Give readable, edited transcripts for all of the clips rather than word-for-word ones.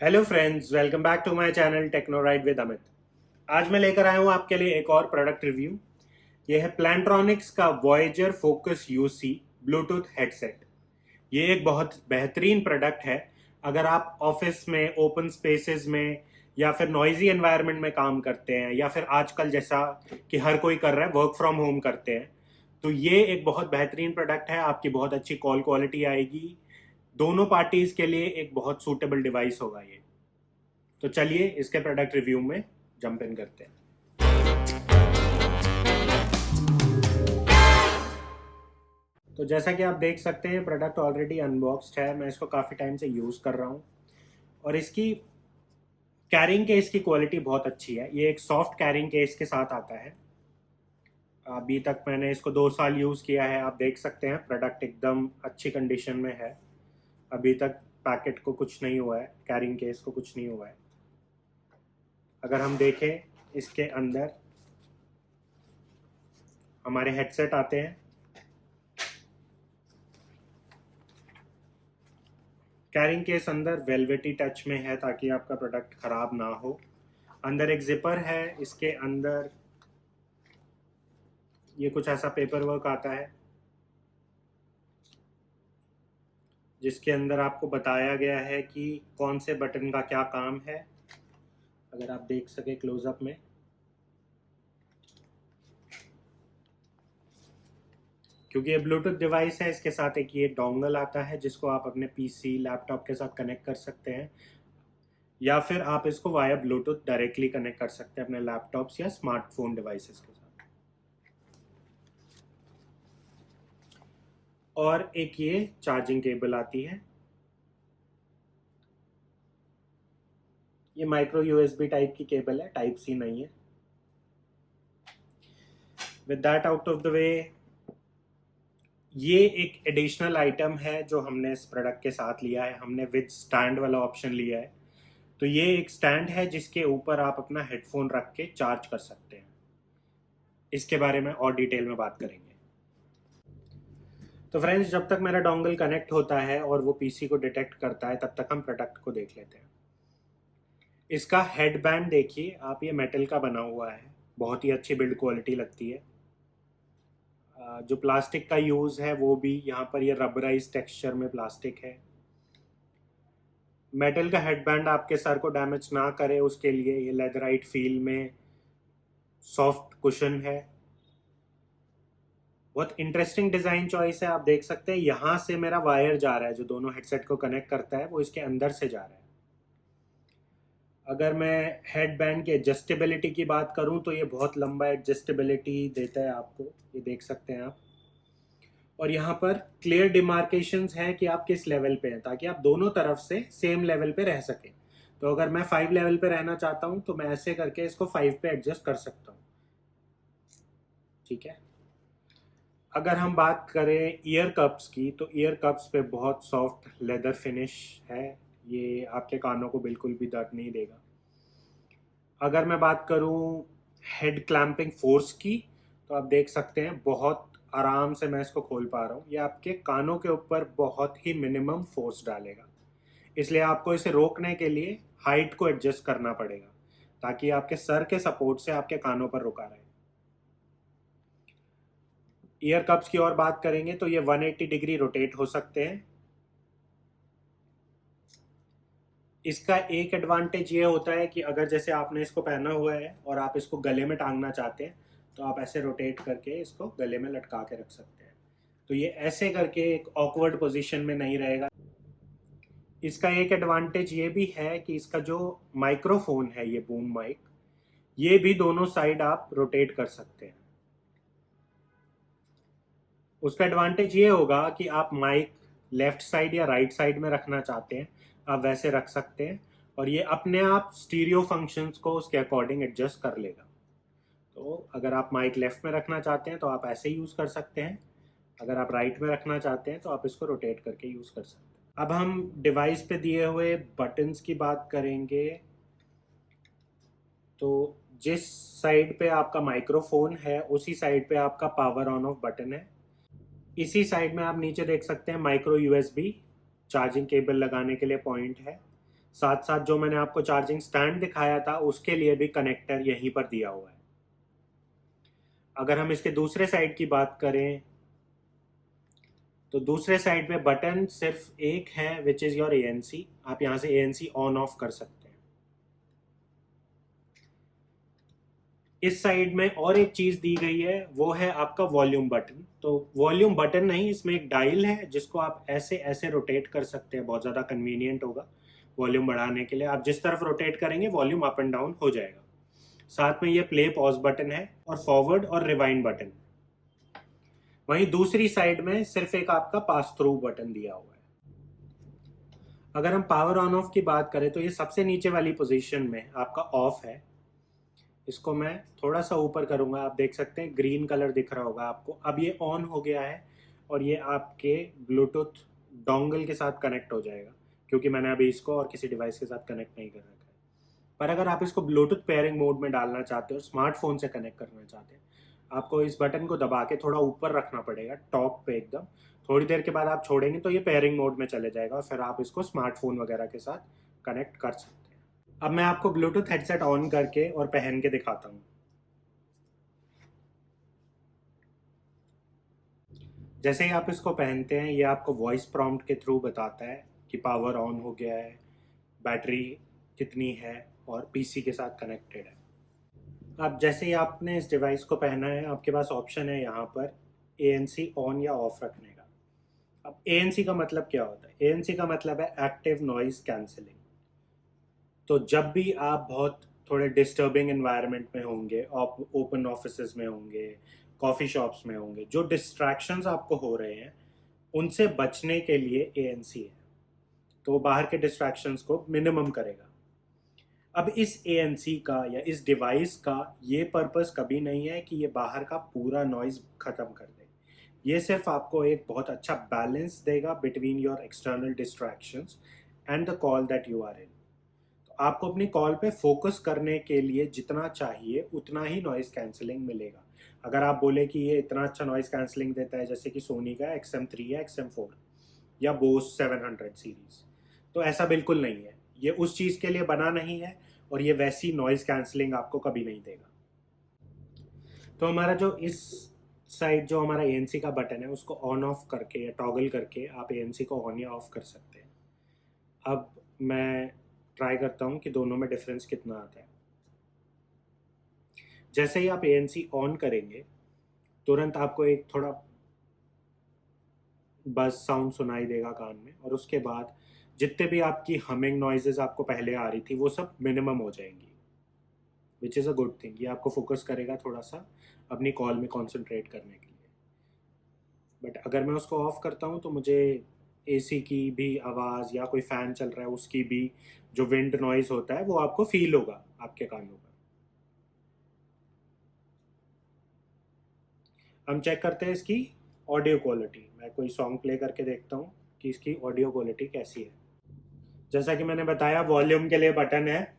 Hello friends, welcome back to my channel Technoride with Amit. आज मैं लेकर आया हूँ आपके लिए एक और प्रोडक्ट रिव्यू। ये है प्लांट्रॉनिक्स का Voyager focus UC Bluetooth headset. ये एक बहुत बेहतरीन प्रोडक्ट है। अगर आप ऑफिस में, ओपन स्पेसेस में या फिर नॉइजी एनवायरनमेंट में काम करते हैं, या फिर आजकल जैसा कि हर कोई कर रहा है, वर्क फ्रॉम होम करते हैं, तो ये एक बहुत बेहतरीन प्रोडक्ट है। आपकी बहुत अच्छी कॉल क्वालिटी आएगी। दोनों पार्टीज के लिए एक बहुत सूटेबल डिवाइस होगा ये। तो चलिए इसके प्रोडक्ट रिव्यू में जंप इन करते हैं। तो जैसा कि आप देख सकते हैं, प्रोडक्ट ऑलरेडी अनबॉक्स्ड है। मैं इसको काफ़ी टाइम से यूज़ कर रहा हूँ और इसकी कैरिंग केस की क्वालिटी बहुत अच्छी है। ये एक सॉफ्ट कैरिंग केस के साथ आता है। अभी तक मैंने इसको 2 साल यूज़ किया है। आप देख सकते हैं प्रोडक्ट एकदम अच्छी कंडीशन में है। अभी तक पैकेट को कुछ नहीं हुआ है, कैरिंग केस को कुछ नहीं हुआ है। अगर हम देखें, इसके अंदर हमारे हेडसेट आते हैं। कैरिंग केस अंदर वेलवेटी टच में है ताकि आपका प्रोडक्ट खराब ना हो। अंदर एक जिपर है। इसके अंदर ये कुछ ऐसा पेपर वर्क आता है जिसके अंदर आपको बताया गया है कि कौन से बटन का क्या काम है। अगर आप देख सके क्लोजअप में, क्योंकि ये ब्लूटूथ डिवाइस है, इसके साथ एक ये डोंगल आता है जिसको आप अपने पीसी लैपटॉप के साथ कनेक्ट कर सकते हैं, या फिर आप इसको वाया ब्लूटूथ डायरेक्टली कनेक्ट कर सकते हैं अपने लैपटॉप्स या स्मार्टफोन डिवाइसेस के साथ। और एक ये चार्जिंग केबल आती है। ये माइक्रो यूएसबी टाइप की केबल है, टाइप सी नहीं है। With that out of the way, ये एक एडिशनल आइटम है जो हमने इस प्रोडक्ट के साथ लिया है। हमने विद स्टैंड वाला ऑप्शन लिया है। तो ये एक स्टैंड है जिसके ऊपर आप अपना हेडफोन रख के चार्ज कर सकते हैं। इसके बारे में और डिटेल में बात करेंगे। तो फ्रेंड्स, जब तक मेरा डोंगल कनेक्ट होता है और वो पीसी को डिटेक्ट करता है, तब तक हम प्रोडक्ट को देख लेते हैं। इसका हेड बैंड देखिए आप, ये मेटल का बना हुआ है। बहुत ही अच्छी बिल्ड क्वालिटी लगती है। जो प्लास्टिक का यूज़ है वो भी यहाँ पर ये रबराइज टेक्सचर में प्लास्टिक है। मेटल का हेडबैंड आपके सर को डैमेज ना करे उसके लिए ये लेदराइट फील में सॉफ्ट कुशन है। बहुत इंटरेस्टिंग डिज़ाइन चॉइस है। आप देख सकते हैं यहाँ से मेरा वायर जा रहा है, जो दोनों हेडसेट को कनेक्ट करता है वो इसके अंदर से जा रहा है। अगर मैं हेड बैंड की एडजस्टेबिलिटी की बात करूँ तो ये बहुत लंबा एडजस्टेबिलिटी देता है आपको, ये देख सकते हैं आप। और यहाँ पर क्लियर डिमार्केशंस हैं कि आप किस लेवल पे हैं, ताकि आप दोनों तरफ से सेम लेवल पे रह सकें। तो अगर मैं 5 लेवल पे रहना चाहता हूँ तो मैं ऐसे करके इसको 5 पे एडजस्ट कर सकता हूँ। ठीक है। अगर हम बात करें ईयर कप्स की, तो ईयर कप्स पे बहुत सॉफ्ट लेदर फिनिश है। ये आपके कानों को बिल्कुल भी दर्द नहीं देगा। अगर मैं बात करूं हेड क्लैंपिंग फोर्स की, तो आप देख सकते हैं बहुत आराम से मैं इसको खोल पा रहा हूँ। ये आपके कानों के ऊपर बहुत ही मिनिमम फोर्स डालेगा। इसलिए आपको इसे रोकने के लिए हाइट को एडजस्ट करना पड़ेगा, ताकि आपके सर के सपोर्ट से आपके कानों पर रुका रहे। ईयर कप्स की और बात करेंगे तो ये 180 डिग्री रोटेट हो सकते हैं। इसका एक एडवांटेज ये होता है कि अगर जैसे आपने इसको पहना हुआ है और आप इसको गले में टांगना चाहते हैं, तो आप ऐसे रोटेट करके इसको गले में लटका के रख सकते हैं। तो ये ऐसे करके एक ऑकवर्ड पोजीशन में नहीं रहेगा। इसका एक एडवांटेज ये भी है कि इसका जो माइक्रोफोन है, ये बूम माइक, ये भी दोनों साइड आप रोटेट कर सकते हैं। उसका एडवांटेज ये होगा कि आप माइक लेफ्ट साइड या राइट साइड में रखना चाहते हैं, आप वैसे रख सकते हैं। और ये अपने आप स्टीरियो फंक्शंस को उसके अकॉर्डिंग एडजस्ट कर लेगा। तो अगर आप माइक लेफ्ट में रखना चाहते हैं तो आप ऐसे यूज़ कर सकते हैं। अगर आप राइट में रखना चाहते हैं तो आप इसको रोटेट करके यूज़ कर सकते हैं। अब हम डिवाइस पे दिए हुए बटन्स की बात करेंगे। तो जिस साइड पे आपका माइक्रोफोन है, उसी साइड पे आपका पावर ऑन ऑफ बटन है। इसी साइड में आप नीचे देख सकते हैं माइक्रो यूएसबी चार्जिंग केबल लगाने के लिए पॉइंट है। साथ साथ जो मैंने आपको चार्जिंग स्टैंड दिखाया था उसके लिए भी कनेक्टर यहीं पर दिया हुआ है। अगर हम इसके दूसरे साइड की बात करें तो दूसरे साइड में बटन सिर्फ एक है, विच इज़ योर ANC। आप यहाँ से ANC ऑन ऑफ कर सकते हैं। इस साइड में और एक चीज़ दी गई है, वो है आपका वॉल्यूम बटन। तो वॉल्यूम बटन नहीं, इसमें एक डायल है जिसको आप ऐसे ऐसे रोटेट कर सकते हैं, बहुत ज़्यादा कन्वीनियंट होगा वॉल्यूम बढ़ाने के लिए। आप जिस तरफ रोटेट करेंगे वॉल्यूम अप एंड डाउन हो जाएगा। साथ में ये प्ले पॉज बटन है और फॉरवर्ड और रिवाइंड बटन। वहीं दूसरी साइड में सिर्फ एक आपका पास थ्रू बटन दिया हुआ है। अगर हम पावर ऑन ऑफ की बात करें तो ये सबसे नीचे वाली पोजीशन में आपका ऑफ है। इसको मैं थोड़ा सा ऊपर करूंगा, आप देख सकते हैं ग्रीन कलर दिख रहा होगा आपको। अब ये ऑन हो गया है और ये आपके ब्लूटूथ डोंगल के साथ कनेक्ट हो जाएगा, क्योंकि मैंने अभी इसको और किसी डिवाइस के साथ कनेक्ट नहीं कर रखा है। पर अगर आप इसको ब्लूटूथ पेयरिंग मोड में डालना चाहते हो, स्मार्टफोन से कनेक्ट करना चाहते हैं, आपको इस बटन को दबा के थोड़ा ऊपर रखना पड़ेगा, टॉप पे एकदम। थोड़ी देर के बाद आप छोड़ेंगे तो ये पेयरिंग मोड में चले जाएगा और फिर आप इसको स्मार्टफोन वगैरह के साथ कनेक्ट कर सकते हैं। अब मैं आपको ब्लूटूथ हेडसेट ऑन करके और पहन के दिखाता हूँ। जैसे ही आप इसको पहनते हैं ये आपको वॉइस प्रॉम्प्ट के थ्रू बताता है कि पावर ऑन हो गया है, बैटरी कितनी है और पीसी के साथ कनेक्टेड है। अब जैसे ही आपने इस डिवाइस को पहना है, आपके पास ऑप्शन है यहाँ पर ANC ऑन या ऑफ रखने का। अब ANC का मतलब क्या होता है? ANC का मतलब है एक्टिव नॉइज कैंसिलिंग। तो जब भी आप बहुत थोड़े डिस्टर्बिंग एनवायरनमेंट में होंगे, आप ओपन ऑफिसेज में होंगे, कॉफ़ी शॉप्स में होंगे, जो डिस्ट्रैक्शंस आपको हो रहे हैं उनसे बचने के लिए ANC है। तो बाहर के डिस्ट्रैक्शंस को मिनिमम करेगा। अब इस ANC का या इस डिवाइस का ये पर्पस कभी नहीं है कि ये बाहर का पूरा नॉइज ख़त्म कर दे। ये सिर्फ आपको एक बहुत अच्छा बैलेंस देगा between your external distractions and the call that you are in. तो आपको अपनी कॉल पे फोकस करने के लिए जितना चाहिए उतना ही नॉइज कैंसिलिंग मिलेगा। अगर आप बोले कि ये इतना अच्छा नॉइज कैंसिलिंग देता है जैसे कि सोनी का XM3 या XM4 या बोस 700 सीरीज, तो ऐसा बिल्कुल नहीं है। ये उस चीज़ के लिए बना नहीं है और ये वैसी नॉइज कैंसिलिंग आपको कभी नहीं देगा। तो हमारा जो इस साइड जो हमारा ANC का बटन है उसको ऑन ऑफ करके या टॉगल करके आप ANC को ऑन या ऑफ कर सकते हैं। अब मैं ट्राई करता हूँ कि दोनों में डिफरेंस कितना आता है। जैसे ही आप ANC ऑन करेंगे तुरंत आपको एक थोड़ा बज साउंड सुनाई देगा कान में, और उसके बाद जितने भी आपकी हमिंग नॉइजेज आपको पहले आ रही थी वो सब मिनिमम हो जाएंगी, which is a good thing. ये आपको फोकस करेगा थोड़ा सा अपनी कॉल में कॉन्सेंट्रेट करने के लिए। बट अगर मैं उसको ऑफ करता हूँ तो मुझे AC की भी आवाज़ या कोई फ़ैन चल रहा है उसकी भी जो विंड नॉइज़ होता है वो आपको फील होगा आपके कानों पर। हम चेक करते हैं इसकी ऑडियो क्वालिटी। मैं कोई सॉन्ग प्ले करके देखता हूँ कि इसकी ऑडियो क्वालिटी कैसी है। जैसा कि मैंने बताया वॉल्यूम के लिए बटन है,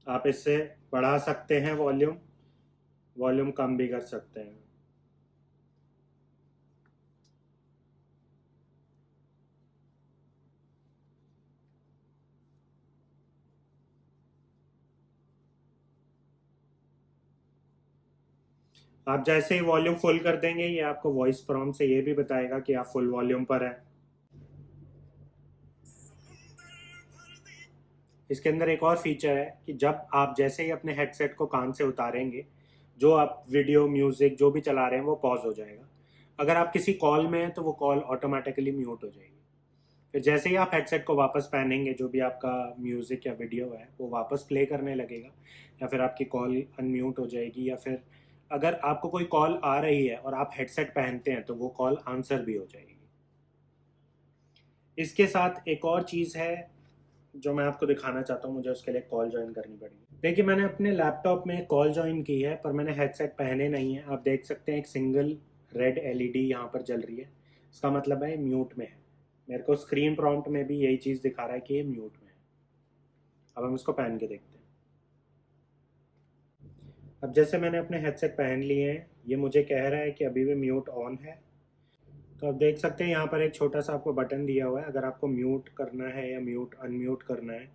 आप इससे बढ़ा सकते हैं वॉल्यूम, वॉल्यूम कम भी कर सकते हैं। आप जैसे ही वॉल्यूम फुल कर देंगे ये आपको वॉइस प्रॉम्प्ट से ये भी बताएगा कि आप फुल वॉल्यूम पर हैं। इसके अंदर एक और फीचर है कि जब आप जैसे ही अपने हेडसेट को कान से उतारेंगे, जो आप वीडियो म्यूजिक जो भी चला रहे हैं वो पॉज हो जाएगा। अगर आप किसी कॉल में हैं तो वो कॉल ऑटोमेटिकली म्यूट हो जाएगी। फिर जैसे ही आप हेडसेट को वापस पहनेंगे जो भी आपका म्यूजिक या वीडियो है वो वापस प्ले करने लगेगा, या फिर आपकी कॉल अनम्यूट हो जाएगी, या फिर अगर आपको कोई कॉल आ रही है और आप हेडसेट पहनते हैं तो वो कॉल आंसर भी हो जाएगी। इसके साथ एक और चीज़ है जो मैं आपको दिखाना चाहता हूँ। मुझे उसके लिए कॉल ज्वाइन करनी पड़ेगी। देखिए मैंने अपने लैपटॉप में कॉल ज्वाइन की है पर मैंने हेडसेट पहने नहीं है। आप देख सकते हैं एक सिंगल रेड LED यहाँ पर जल रही है, इसका मतलब है म्यूट में है। मेरे को स्क्रीन प्रॉम्प्ट में भी यही चीज़ दिखा रहा है कि ये म्यूट में है। अब हम इसको पहन के देखते हैं। अब जैसे मैंने अपने हेडसेट पहन लिए हैं, ये मुझे कह रहा है कि अभी भी म्यूट ऑन है। तो आप देख सकते हैं यहाँ पर एक छोटा सा आपको बटन दिया हुआ है। अगर आपको म्यूट करना है या म्यूट अनम्यूट करना है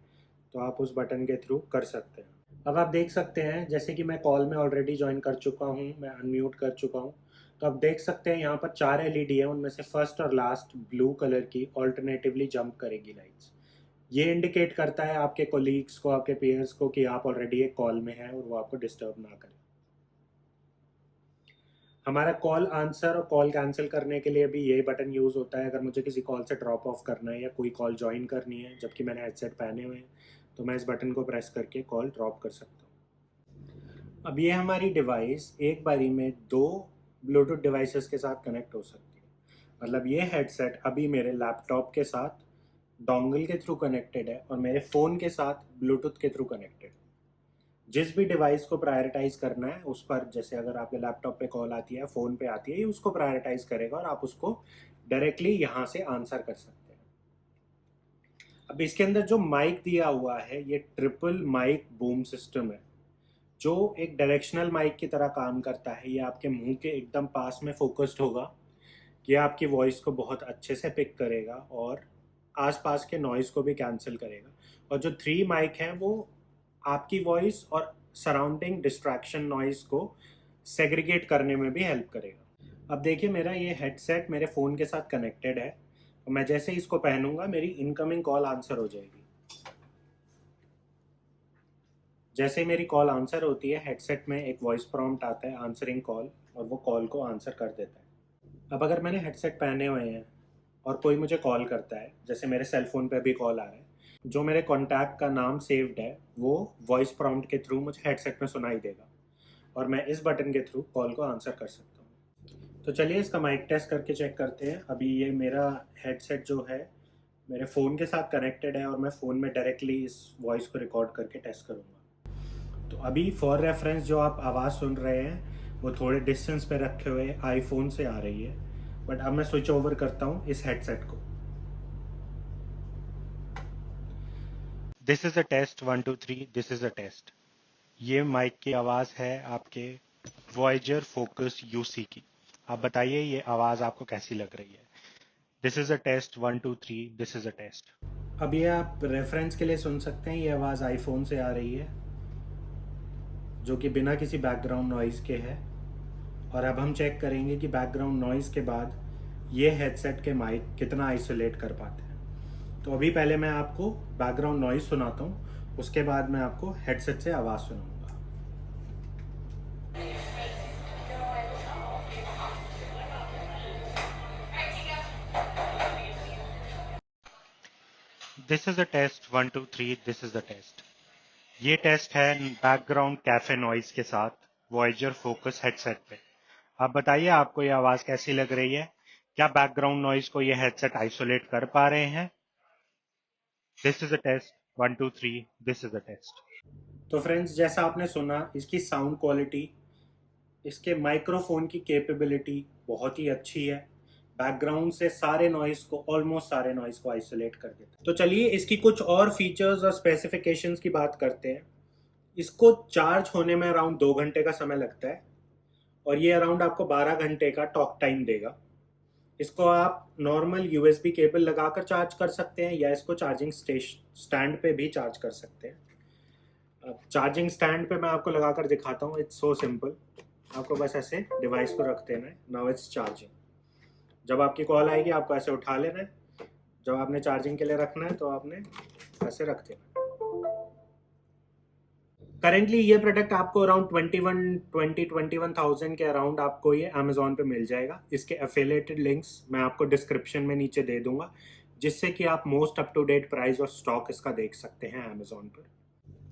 तो आप उस बटन के थ्रू कर सकते हैं। अब आप देख सकते हैं जैसे कि मैं कॉल में ऑलरेडी ज्वाइन कर चुका हूँ, मैं अनम्यूट कर चुका हूँ। तो आप देख सकते हैं यहाँ पर 4 एलईडी है, उनमें से फर्स्ट और लास्ट ब्लू कलर की ऑल्टरनेटिवली जंप करेगी लाइट्स। ये इंडिकेट करता है आपके कोलीग्स को, आपके पेयर्स को कि आप ऑलरेडी एक कॉल में हैं और वो आपको डिस्टर्ब ना करें। हमारा कॉल आंसर और कॉल कैंसिल करने के लिए भी यही बटन यूज़ होता है। अगर मुझे किसी कॉल से ड्रॉप ऑफ करना है या कोई कॉल ज्वाइन करनी है जबकि मैंने हेडसेट पहने हुए हैं, तो मैं इस बटन को प्रेस करके कॉल ड्रॉप कर सकता हूँ। अब ये हमारी डिवाइस एक बारी में 2 ब्लूटूथ डिवाइसेस के साथ कनेक्ट हो सकती है। मतलब ये हेडसेट अभी मेरे लैपटॉप के साथ डोंगल के थ्रू कनेक्टेड है और मेरे फ़ोन के साथ ब्लूटूथ के थ्रू कनेक्टेड है। जिस भी डिवाइस को प्रायोरिटाइज करना है उस पर, जैसे अगर आपके लैपटॉप पे कॉल आती है, फ़ोन पे आती है, ये उसको प्रायोरिटाइज करेगा और आप उसको डायरेक्टली यहाँ से आंसर कर सकते हैं। अब इसके अंदर जो माइक दिया हुआ है ये ट्रिपल माइक बूम सिस्टम है, जो एक डायरेक्शनल माइक की तरह काम करता है। ये आपके मुंह के एकदम पास में फोकस्ड होगा। ये आपकी वॉइस को बहुत अच्छे से पिक करेगा और आसपास के नॉइज़ को भी कैंसिल करेगा। और जो 3 माइक हैं वो आपकी वॉइस और सराउंडिंग डिस्ट्रैक्शन नॉइज़ को सेग्रीगेट करने में भी हेल्प करेगा। अब देखिए मेरा ये हेडसेट मेरे फ़ोन के साथ कनेक्टेड है और मैं जैसे ही इसको पहनूंगा मेरी इनकमिंग कॉल आंसर हो जाएगी। जैसे ही मेरी कॉल आंसर होती है हेडसेट में एक वॉइस प्रॉम्प्ट आता है आंसरिंग कॉल और वो कॉल को आंसर कर देता है। अब अगर मैंने हेडसेट पहने हुए हैं और कोई मुझे कॉल करता है, जैसे मेरे सेल फ़ोन पे भी कॉल आ रहा है, जो मेरे कॉन्टैक्ट का नाम सेव्ड है वो वॉइस प्रॉम्प्ट के थ्रू मुझे हेडसेट में सुनाई देगा और मैं इस बटन के थ्रू कॉल को आंसर कर सकता हूँ। तो चलिए इसका माइक टेस्ट करके चेक करते हैं। अभी ये मेरा हेडसेट जो है मेरे फ़ोन के साथ कनेक्टेड है और मैं फ़ोन में डायरेक्टली इस वॉइस को रिकॉर्ड करके टेस्ट करूँगा। तो अभी फॉर रेफरेंस जो आप आवाज़ सुन रहे हैं वो थोड़े डिस्टेंस पे रखे हुए आईफोन से आ रही है, बट अब मैं स्विच ओवर करता हूँ इस हेडसेट को। This is a test 1 2 3, this is a test. ये माइक की आवाज़ है आपके वॉयजर फोकस यूसी की। आप बताइए ये आवाज़ आपको कैसी लग रही है। This is a test 1 2 3, this is a test. अब ये आप रेफरेंस के लिए सुन सकते हैं, ये आवाज़ आईफोन से आ रही है जो कि बिना किसी बैकग्राउंड नॉइज़ के है। और अब हम चेक करेंगे कि बैकग्राउंड नॉइज़ के बाद ये हेडसेट के माइक कितना आइसोलेट कर पाते हैं। तो अभी पहले मैं आपको बैकग्राउंड नॉइज़ सुनाता हूँ, उसके बाद मैं आपको हेडसेट से आवाज़ सुनाऊंगा। This is a test 1 2 3, this is a test. ये टेस्ट है बैकग्राउंड कैफे नॉइज़ के साथ वॉयजर फोकस हेडसेट पे। आप बताइए आपको ये आवाज़ कैसी लग रही है। क्या बैकग्राउंड नॉइज़ को ये हेडसेट आइसोलेट कर पा रहे हैं। This is a test 1 2 3, this is a test. तो फ्रेंड्स जैसा आपने सुना, इसकी साउंड क्वालिटी, इसके माइक्रोफोन की कैपेबिलिटी बहुत ही अच्छी है। बैकग्राउंड से सारे नॉइस को, ऑलमोस्ट सारे नॉइस को आइसोलेट कर देता है। तो चलिए इसकी कुछ और फीचर्स और स्पेसिफिकेशंस की बात करते हैं। इसको चार्ज होने में अराउंड 2 घंटे का समय लगता है और ये अराउंड आपको 12 घंटे का टॉक टाइम देगा। इसको आप नॉर्मल यूएसबी केबल लगाकर चार्ज कर सकते हैं या इसको चार्जिंग स्टैंड पे भी चार्ज कर सकते हैं। अब चार्जिंग स्टैंड पे मैं आपको लगाकर दिखाता हूँ। It's so simple. आपको बस ऐसे डिवाइस को रख देना है। Now it's charging. जब आपकी कॉल आएगी आपको ऐसे उठा लेना है। जब आपने चार्जिंग के लिए रखना है तो आपने ऐसे रख देना है। करेंटली ये प्रोडक्ट आपको अराउंड 21,000 के अराउंड आपको ये अमेजोन पे मिल जाएगा। इसके एफिलिएटेड लिंक्स मैं आपको डिस्क्रिप्शन में नीचे दे दूंगा, जिससे कि आप most up to date price और स्टॉक इसका देख सकते हैं अमेजोन पर।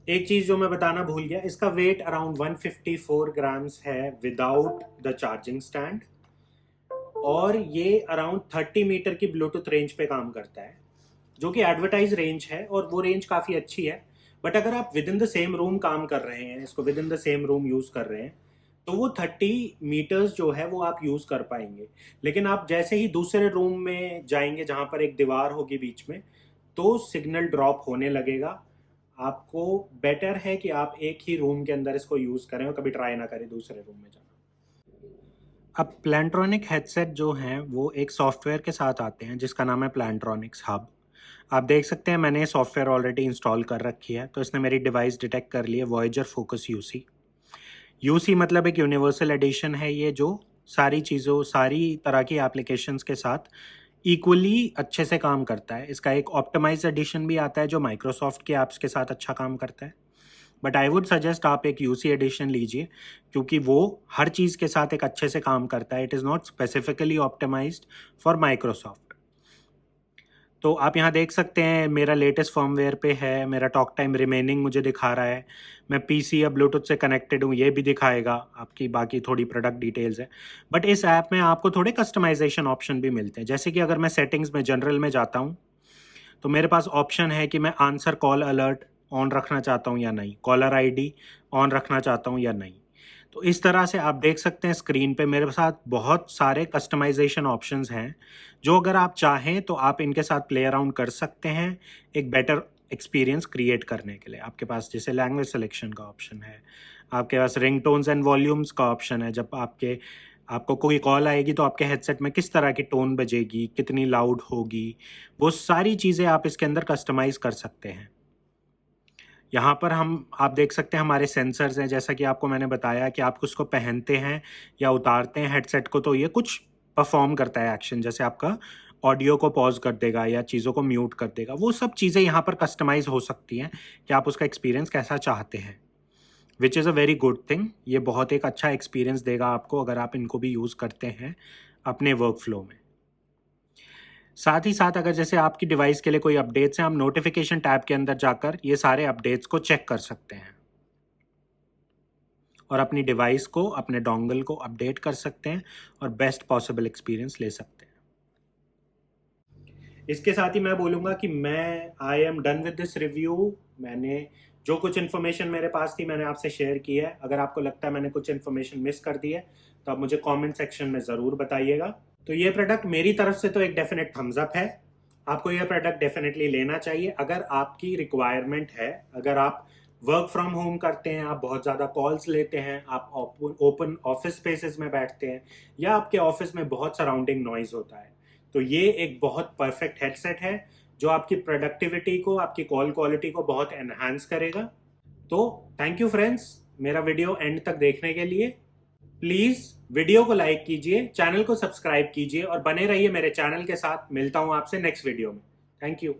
एक चीज जो मैं बताना भूल गया, इसका वेट अराउंड 154 ग्राम्स है विदाउट द चार्जिंग स्टैंड और ये अराउंड 30 मीटर की ब्लूटूथ रेंज पे काम करता है, जो कि एडवर्टाइज रेंज है और वो रेंज काफ़ी अच्छी है। बट अगर आप with in the same room काम कर रहे हैं, इसको with in the same room use कर रहे हैं, तो वो 30 मीटर्स जो है वो आप यूज़ कर पाएंगे। लेकिन आप जैसे ही दूसरे रूम में जाएंगे जहाँ पर एक दीवार होगी बीच में, तो सिग्नल ड्रॉप होने लगेगा। आपको बेटर है कि आप एक ही रूम के अंदर इसको यूज़ करें और कभी ट्राई ना करें दूसरे रूम में जाना। अब प्लांट्रॉनिक हेडसेट जो हैं वो एक सॉफ्टवेयर के साथ आते हैं जिसका नाम है प्लांट्रॉनिक्स हब। आप देख सकते हैं मैंने सॉफ्टवेयर ऑलरेडी इंस्टॉल कर रखी है, तो इसने मेरी डिवाइस डिटेक्ट कर ली है, वॉयेजर फोकस यूसी। यूसी मतलब एक यूनिवर्सल एडिशन है ये, जो सारी तरह की एप्लीकेशंस के साथ इक्वली अच्छे से काम करता है। इसका एक ऑप्टिमाइज एडिशन भी आता है जो माइक्रोसॉफ्ट के ऐप्स के साथ अच्छा काम करता है, बट आई वुड सजेस्ट आप एक यूसी एडिशन लीजिए, क्योंकि वो हर चीज़ के साथ एक अच्छे से काम करता है। It is not specifically optimised for Microsoft. तो आप यहाँ देख सकते हैं मेरा लेटेस्ट फर्मवेयर पे है, मेरा टॉक टाइम रिमेनिंग मुझे दिखा रहा है, मैं पीसी या ब्लूटूथ से कनेक्टेड हूँ ये भी दिखाएगा, आपकी बाकी थोड़ी प्रोडक्ट डिटेल्स है। बट इस ऐप में आपको थोड़े कस्टमाइजेशन ऑप्शन भी मिलते हैं, जैसे कि अगर मैं सेटिंग्स में जनरल में जाता हूँ तो मेरे पास ऑप्शन है कि मैं आंसर कॉल अलर्ट ऑन रखना चाहता हूँ या नहीं, कॉलर आईडी ऑन रखना चाहता हूँ या नहीं। तो इस तरह से आप देख सकते हैं स्क्रीन पे मेरे साथ बहुत सारे कस्टमाइजेशन ऑप्शंस हैं, जो अगर आप चाहें तो आप इनके साथ प्ले अराउंड कर सकते हैं एक बेटर एक्सपीरियंस क्रिएट करने के लिए। आपके पास जैसे लैंग्वेज सिलेक्शन का ऑप्शन है, आपके पास रिंगटोन्स एंड वॉल्यूम्स का ऑप्शन है, जब आपको कोई कॉल आएगी तो आपके हेडसेट में किस तरह की टोन बजेगी, कितनी लाउड होगी, वो सारी चीज़ें आप इसके अंदर कस्टमाइज़ कर सकते हैं। यहाँ पर आप देख सकते हैं हमारे सेंसर्स हैं, जैसा कि आपको मैंने बताया कि आप उसको पहनते हैं या उतारते हैं हेडसेट को तो ये कुछ परफॉर्म करता है एक्शन, जैसे आपका ऑडियो को पॉज कर देगा या चीज़ों को म्यूट कर देगा। वो सब चीज़ें यहाँ पर कस्टमाइज़ हो सकती हैं कि आप उसका एक्सपीरियंस कैसा चाहते हैं, which is a very good thing. ये बहुत एक अच्छा एक्सपीरियंस देगा आपको अगर आप इनको भी यूज़ करते हैं अपने वर्क फ्लो में। साथ ही साथ अगर जैसे आपकी डिवाइस के लिए कोई अपडेट्स हैं, हम नोटिफिकेशन टैब के अंदर जाकर ये सारे अपडेट्स को चेक कर सकते हैं और अपनी डिवाइस को, अपने डोंगल को अपडेट कर सकते हैं और बेस्ट पॉसिबल एक्सपीरियंस ले सकते हैं। इसके साथ ही मैं बोलूँगा कि I am done with this review. मैंने जो कुछ इन्फॉर्मेशन मेरे पास थी मैंने आपसे शेयर की है। अगर आपको लगता है मैंने कुछ इन्फॉर्मेशन मिस कर दी है तो आप मुझे कमेंट सेक्शन में ज़रूर बताइएगा। तो ये प्रोडक्ट मेरी तरफ से तो एक डेफिनेट थम्स अप है। आपको ये प्रोडक्ट डेफिनेटली लेना चाहिए अगर आपकी रिक्वायरमेंट है। अगर आप वर्क फ्रॉम होम करते हैं, आप बहुत ज़्यादा कॉल्स लेते हैं, आप ओपन ऑफिस स्पेसेस में बैठते हैं या आपके ऑफिस में बहुत सराउंडिंग नॉइज होता है, तो ये एक बहुत परफेक्ट हेडसेट है जो आपकी प्रोडक्टिविटी को, आपकी कॉल क्वालिटी को बहुत एनहांस करेगा। तो थैंक यू फ्रेंड्स, मेरा वीडियो एंड तक देखने के लिए। प्लीज़ वीडियो को लाइक कीजिए, चैनल को सब्सक्राइब कीजिए और बने रहिए मेरे चैनल के साथ। मिलता हूँ आपसे नेक्स्ट वीडियो में। Thank you.